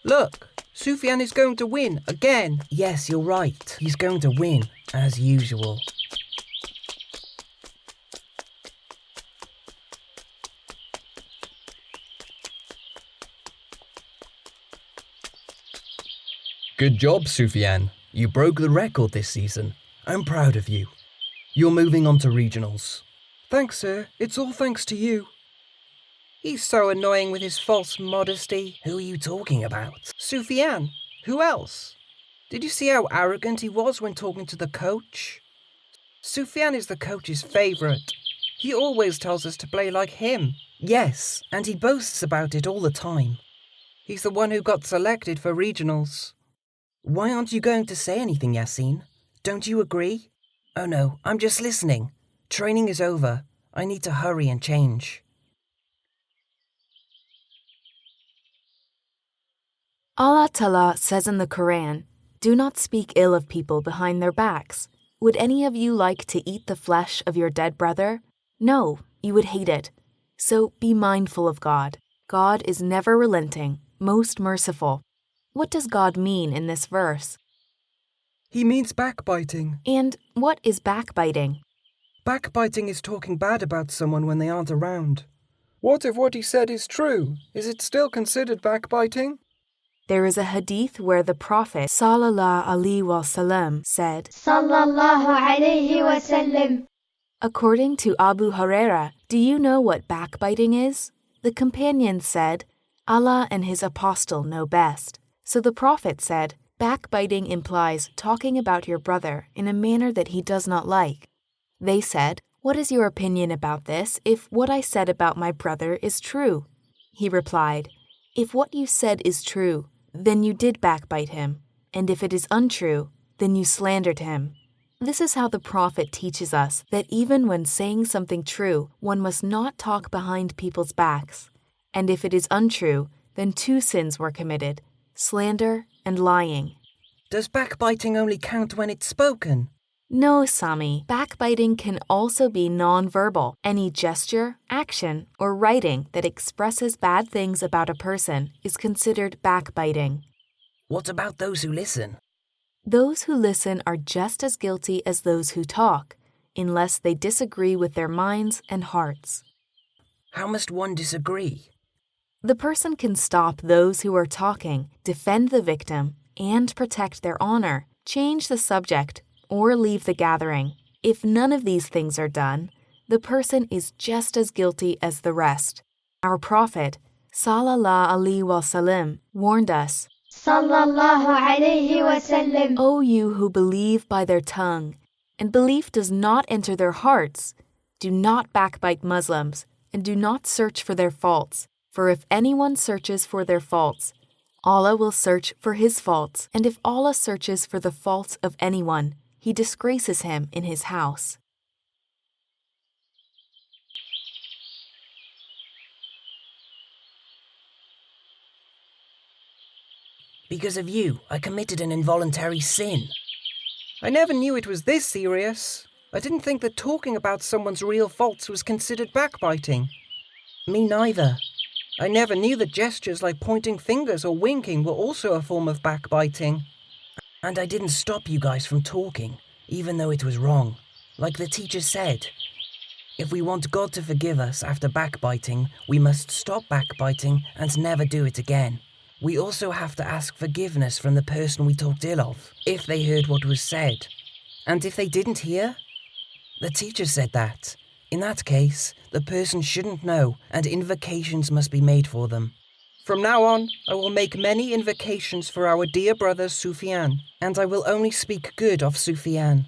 Look, Sufyan is going to win again. Yes, you're right. He's going to win, as usual. Good job, Sufyan. You broke the record this season. I'm proud of you. You're moving on to regionals. Thanks, sir. It's all thanks to you. He's so annoying with his false modesty. Who are you talking about? Sufyan. Who else? Did you see how arrogant he was when talking to the coach? Sufyan is the coach's favourite. He always tells us to play like him. Yes, and he boasts about it all the time. He's the one who got selected for regionals. Why aren't you going to say anything, Yassine? Don't you agree? Oh no, I'm just listening. Training is over. I need to hurry and change. Allah Ta'ala says in the Quran, "Do not speak ill of people behind their backs. Would any of you like to eat the flesh of your dead brother? No, you would hate it. So be mindful of God. God is never relenting, most merciful." What does God mean in this verse? He means backbiting. And what is backbiting? Backbiting is talking bad about someone when they aren't around. What if what he said is true? Is it still considered backbiting? There is a hadith where the Prophet Sallallahu Alaihi Wasallam said, Sallallahu Alaihi Wasallam. According to Abu Huraira, do you know what backbiting is? The companion said, Allah and his apostle know best. So the Prophet said, backbiting implies talking about your brother in a manner that he does not like. They said, what is your opinion about this if what I said about my brother is true? He replied, if what you said is true, then you did backbite him, and if it is untrue, then you slandered him. This is how the Prophet teaches us that even when saying something true, one must not talk behind people's backs. And if it is untrue, then two sins were committed, slander and lying. Does backbiting only count when it's spoken? No, Sami. Backbiting can also be non-verbal. Any gesture, action, or writing that expresses bad things about a person is considered backbiting. What about those who listen? Those who listen are just as guilty as those who talk, unless they disagree with their minds and hearts. How must one disagree? The person can stop those who are talking, defend the victim, and protect their honor, change the subject, or leave the gathering. If none of these things are done, the person is just as guilty as the rest. Our Prophet, Sallallahu Alaihi Wasallam, warned us, Sallallahu Alaihi Wasallam. O you who believe by their tongue, and belief does not enter their hearts, do not backbite Muslims, and do not search for their faults. For if anyone searches for their faults, Allah will search for his faults, and if Allah searches for the faults of anyone, he disgraces him in his house. Because of you, I committed an involuntary sin. I never knew it was this serious. I didn't think that talking about someone's real faults was considered backbiting. Me neither. I never knew that gestures like pointing fingers or winking were also a form of backbiting. And I didn't stop you guys from talking, even though it was wrong. Like the teacher said, if we want God to forgive us after backbiting, we must stop backbiting and never do it again. We also have to ask forgiveness from the person we talked ill of, if they heard what was said. And if they didn't hear? The teacher said that. In that case, the person shouldn't know, and invocations must be made for them. From now on, I will make many invocations for our dear brother Sufyan, and I will only speak good of Sufyan.